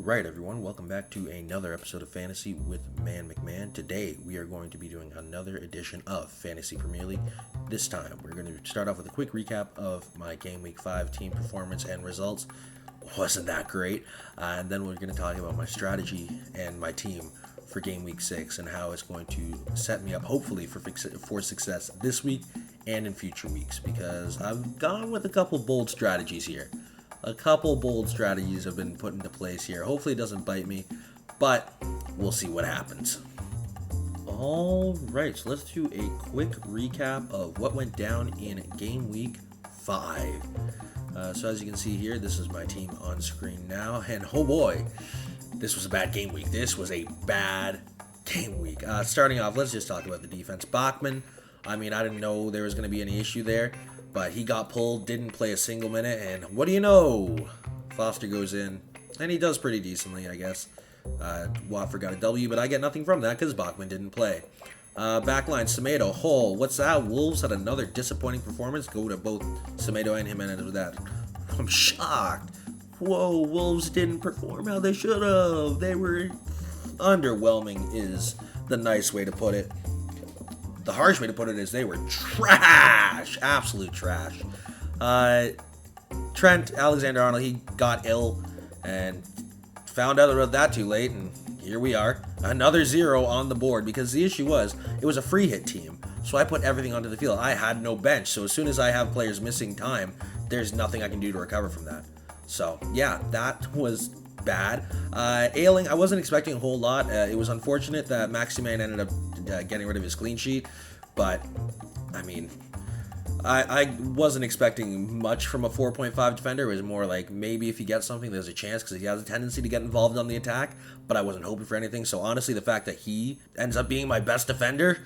Alright everyone, welcome back to another episode of Fantasy with Man McMahon. Today we are going to be doing another edition of Fantasy Premier League. This time we're going to start off with a quick recap of my Game Week 5 team performance and results. Wasn't that great. And then we're going to talk about my strategy and my team for Game Week 6 and how it's going to set me up hopefully for success this week and in future weeks, because I've gone with a couple bold strategies here. A couple bold strategies have been put into place here. Hopefully it doesn't bite me, but we'll see what happens. Alright, so let's do a quick recap of what went down in Game Week 5. So as you can see here, this is my team on screen now, and oh boy, this was a bad game week. This was a bad game week. Starting off, let's just talk about the defense. Bachmann, I didn't know there was going to be any issue there, but he got pulled, didn't play a single minute, and what do you know? Foster goes in, and he does pretty decently, I guess. Watford got a W, but I get nothing from that because Bachmann didn't play. Backline, Semedo, Hull, what's that? Wolves had another disappointing performance. Go to both Semedo and Jimenez with that. I'm shocked. Whoa, Wolves didn't perform how they should have. They were underwhelming is the nice way to put it. The harsh way to put it is they were trash. Absolute trash. Trent Alexander-Arnold, he got ill and found out about that too late, and here we are. Another 0 on the board, because the issue was, it was a free hit team. So I put everything onto the field. I had no bench, so as soon as I have players missing time, there's nothing I can do to recover from that. So, yeah, that was bad. Ailing, I wasn't expecting a whole lot. It was unfortunate that Maximan ended up getting rid of his clean sheet, but I wasn't expecting much from a 4.5 defender. It was more like maybe if he gets something, there's a chance, because he has a tendency to get involved on the attack, but I wasn't hoping for anything. So honestly, the fact that he ends up being my best defender,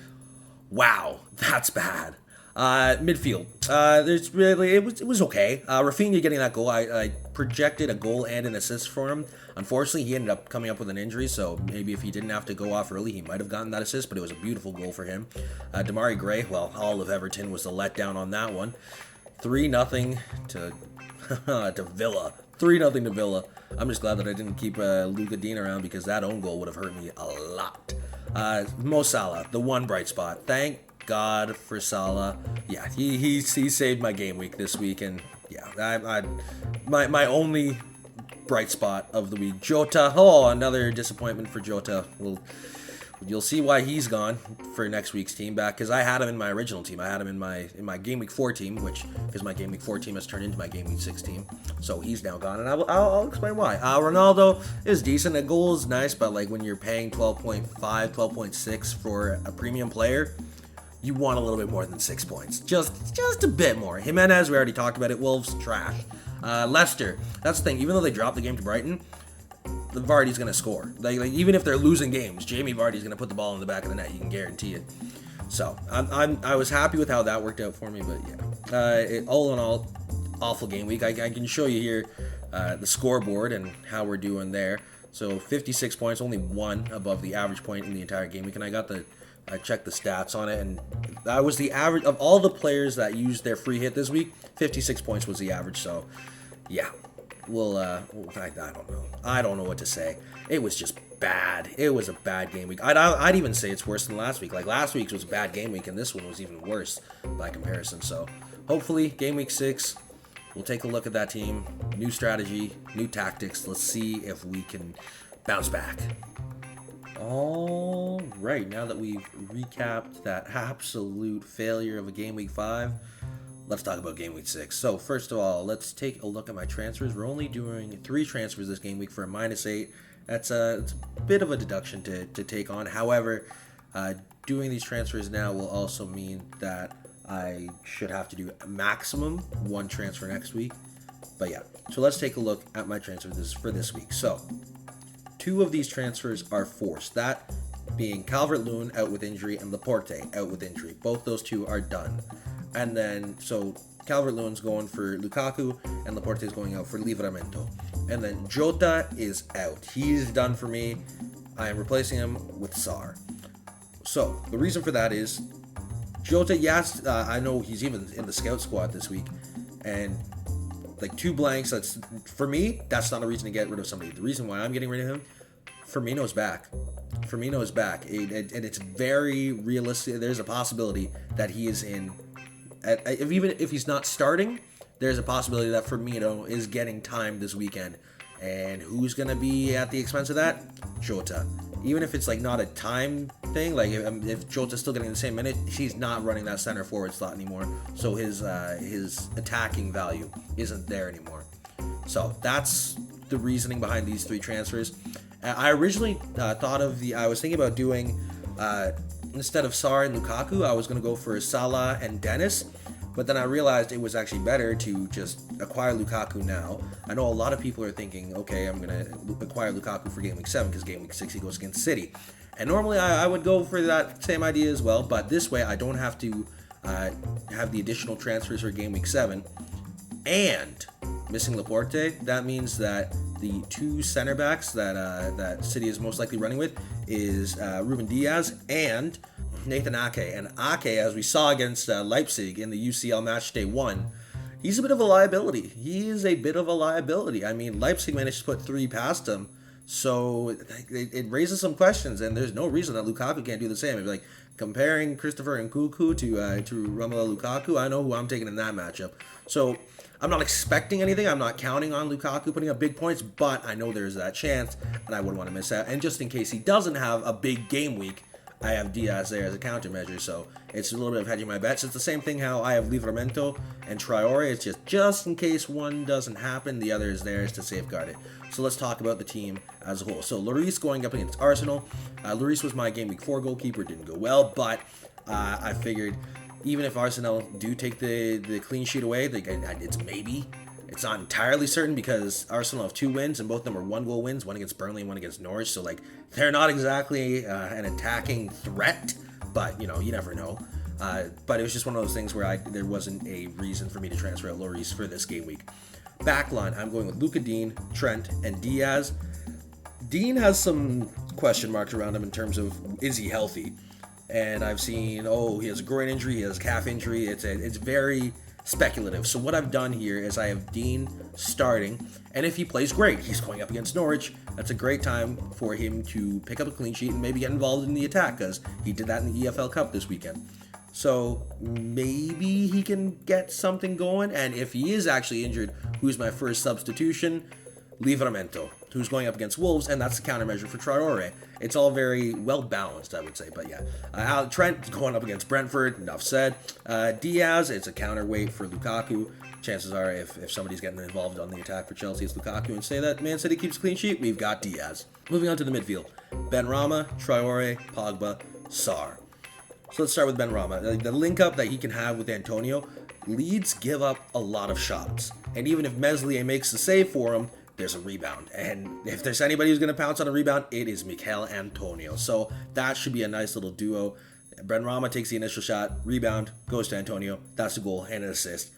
wow, that's bad. Midfield. It was okay. Rafinha getting that goal, I projected a goal and an assist for him. Unfortunately, he ended up coming up with an injury, so maybe if he didn't have to go off early, he might have gotten that assist, but it was a beautiful goal for him. Damari Gray, well, all of Everton was the letdown on that one. 3-0 to to Villa. 3-0 to Villa. I'm just glad that I didn't keep Luka Dean around, because that own goal would have hurt me a lot. Mo Salah, the one bright spot. Thank God for Salah. Yeah, he saved my game week this week, and yeah, my only bright spot of the week. Jota, another disappointment for Jota. You'll see why he's gone for next week's team back, because I had him in my original team. I had him in my Game Week 4 team, because my Game Week 4 team has turned into my Game Week 6 team. So he's now gone, and I'll explain why. Ronaldo is decent. A goal is nice, but like when you're paying 12.5, 12.6 for a premium player, you want a little bit more than 6 points. Just a bit more. Jimenez, we already talked about it. Wolves, trash. Leicester, that's the thing. Even though they dropped the game to Brighton, the Vardy's going to score. Like even if they're losing games, Jamie Vardy's going to put the ball in the back of the net. You can guarantee it. So I was happy with how that worked out for me. But yeah, all in all, awful game week. I can show you here the scoreboard and how we're doing there. So 56 points, only one above the average point in the entire game week, and I checked the stats on it, and that was the average of all the players that used their free hit this week. 56 points was the average. So yeah, I don't know. I don't know what to say. It was just bad. It was a bad game week. I'd even say it's worse than last week. Like last week's was a bad game week, and this one was even worse by comparison. So hopefully Game Week 6, we'll take a look at that team. New strategy, new tactics. Let's see if we can bounce back. All right, now that we've recapped that absolute failure of a Game Week 5, let's talk about Game Week 6. So first of all, let's take a look at my transfers. We're only doing 3 transfers this game week for a -8. It's a bit of a deduction to take on. However, doing these transfers now will also mean that I should have to do a maximum 1 transfer next week. But yeah, so let's take a look at my transfers for this week. So 2 of these transfers are forced, that being Calvert-Lewin out with injury and Laporte out with injury. Both those 2 are done. And then, so Calvert-Lewin's going for Lukaku, and Laporte is going out for Livramento. And then Jota is out. He's done for me. I am replacing him with Sarr. So the reason for that is Jota, yes, I know he's even in the scout squad this week, and like 2 blanks. That's, for me, that's not a reason to get rid of somebody. The reason why I'm getting rid of him, Firmino's back. Firmino's back. And it's very realistic. There's a possibility that he is in, even if he's not starting, there's a possibility that Firmino is getting time this weekend. And who's going to be at the expense of that? Jota. Even if it's like not a time thing, like if Jota's still getting the same minute, he's not running that center forward slot anymore. So his attacking value isn't there anymore. So that's the reasoning behind these 3 transfers. I originally I was thinking about doing, instead of Sarr and Lukaku, I was going to go for Salah and Dennis. But then I realized it was actually better to just acquire Lukaku now. I know a lot of people are thinking, okay, I'm going to acquire Lukaku for Game Week 7 because Game Week 6 he goes against City. And normally I would go for that same idea as well, but this way I don't have to have the additional transfers for Game Week 7. And missing Laporte, that means that the 2 center backs that City is most likely running with is Ruben Diaz and Nathan Ake. And Ake, as we saw against Leipzig in the UCL match day 1, he's a bit of a liability. He is a bit of a liability. I mean, Leipzig managed to put 3 past him, so it raises some questions, and there's no reason that Lukaku can't do the same. It'd be like comparing Christopher Nkunku to Romelu Lukaku. I know who I'm taking in that matchup. So I'm not expecting anything. I'm not counting on Lukaku putting up big points, but I know there's that chance, and I wouldn't want to miss out. And just in case he doesn't have a big game week, I have Diaz there as a countermeasure, so it's a little bit of hedging my bets. It's the same thing how I have Livramento and Traore. It's just in case one doesn't happen, the other is there to safeguard it. So let's talk about the team as a whole. So Lloris going up against Arsenal. Lloris was my Game Week 4 goalkeeper. Didn't go well, but I figured even if Arsenal do take the clean sheet away, it's not entirely certain because Arsenal have 2 wins, and both of them are 1-goal wins, one against Burnley and one against Norwich. So, like, they're not exactly an attacking threat, but, you never know. But it was just one of those things where there wasn't a reason for me to transfer out Lloris for this game week. Backline, I'm going with Luka Dean, Trent, and Diaz. Dean has some question marks around him in terms of, is he healthy? And I've seen, he has a groin injury, he has a calf injury. It's very speculative. So what I've done here is I have Dean starting, and if he plays great, he's going up against Norwich. That's a great time for him to pick up a clean sheet and maybe get involved in the attack, because he did that in the EFL Cup this weekend. So maybe he can get something going, and if he is actually injured, who's my first substitution? Livramento, who's going up against Wolves, and that's the countermeasure for Traore. It's all very well balanced, I would say, but yeah. Trent going up against Brentford, enough said. Diaz, it's a counterweight for Lukaku. Chances are, if somebody's getting involved on the attack for Chelsea, it's Lukaku, and say that Man City keeps a clean sheet, we've got Diaz. Moving on to the midfield. Benrahma, Traore, Pogba, Sarr. So let's start with Benrahma. The link-up that he can have with Antonio, Leeds give up a lot of shots. And even if Meslier makes the save for him, there's a rebound. And if there's anybody who's going to pounce on a rebound, it is Mikel Antonio. So that should be a nice little duo. Benrahma takes the initial shot, rebound, goes to Antonio. That's a goal and an assist.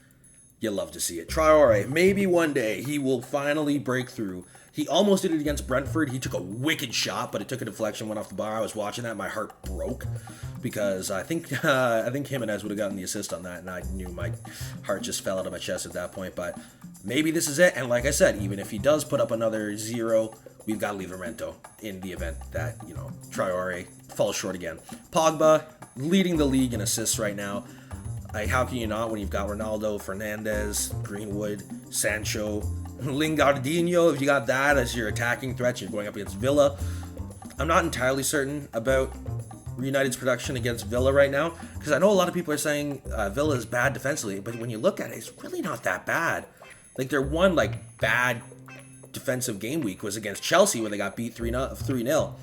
You love to see it. Traore, maybe one day he will finally break through. He almost did it against Brentford. He took a wicked shot, but it took a deflection, went off the bar. I was watching that, my heart broke because I think Jimenez would have gotten the assist on that, and I knew my heart just fell out of my chest at that point. But maybe this is it, and like I said, even if he does put up another 0, we've got Livramento in the event that, Traore falls short again. Pogba, leading the league in assists right now. How can you not when you've got Ronaldo, Fernandes, Greenwood, Sancho, Lingardinho? If you got that as your attacking threat, you're going up against Villa. I'm not entirely certain about United's production against Villa right now, because I know a lot of people are saying Villa is bad defensively, but when you look at it, it's really not that bad. Like, their one bad defensive game week was against Chelsea where they got beat 3-0.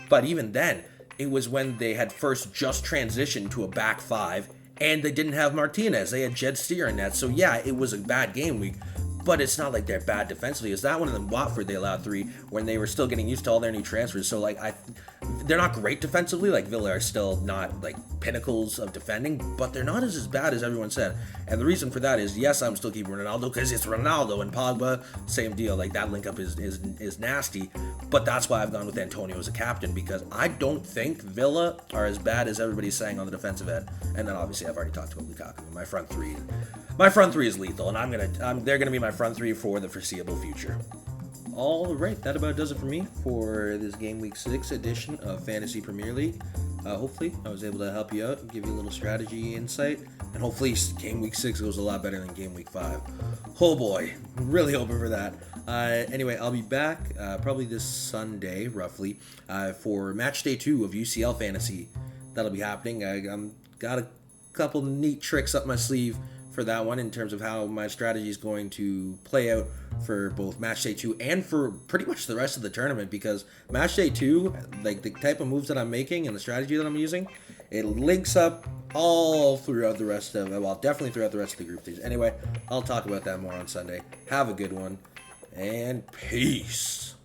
But even then, it was when they had first just transitioned to a back 5, and they didn't have Martinez. They had Jed Steer in that. So yeah, it was a bad game week, but it's not like they're bad defensively. It's that one in Watford they allowed 3 when they were still getting used to all their new transfers. So They're not great defensively. Like Villa are still not like pinnacles of defending, but they're not as bad as everyone said. And the reason for that is, yes, I'm still keeping Ronaldo because it's Ronaldo, and Pogba, same deal. Like that link up is nasty. But that's why I've gone with Antonio as a captain, because I don't think Villa are as bad as everybody's saying on the defensive end. And then obviously I've already talked about Lukaku. My front three. My front three is lethal, and they're gonna be my front three for the foreseeable future. All right, that about does it for me for this Game Week 6 edition of Fantasy Premier League. Hopefully, I was able to help you out and give you a little strategy insight, and hopefully Game Week 6 goes a lot better than Game Week 5. Oh boy, really hoping for that. Anyway, I'll be back probably this Sunday, roughly, for Match Day 2 of UCL Fantasy. That'll be happening. I'm got a couple neat tricks up my sleeve for that one in terms of how my strategy is going to play out for both Match Day 2 and for pretty much the rest of the tournament, because Match Day 2, like the type of moves that I'm making and the strategy that I'm using, it links up all throughout the rest of, well, definitely throughout the rest of the group stage. Anyway, I'll talk about that more on Sunday. Have a good one, and peace.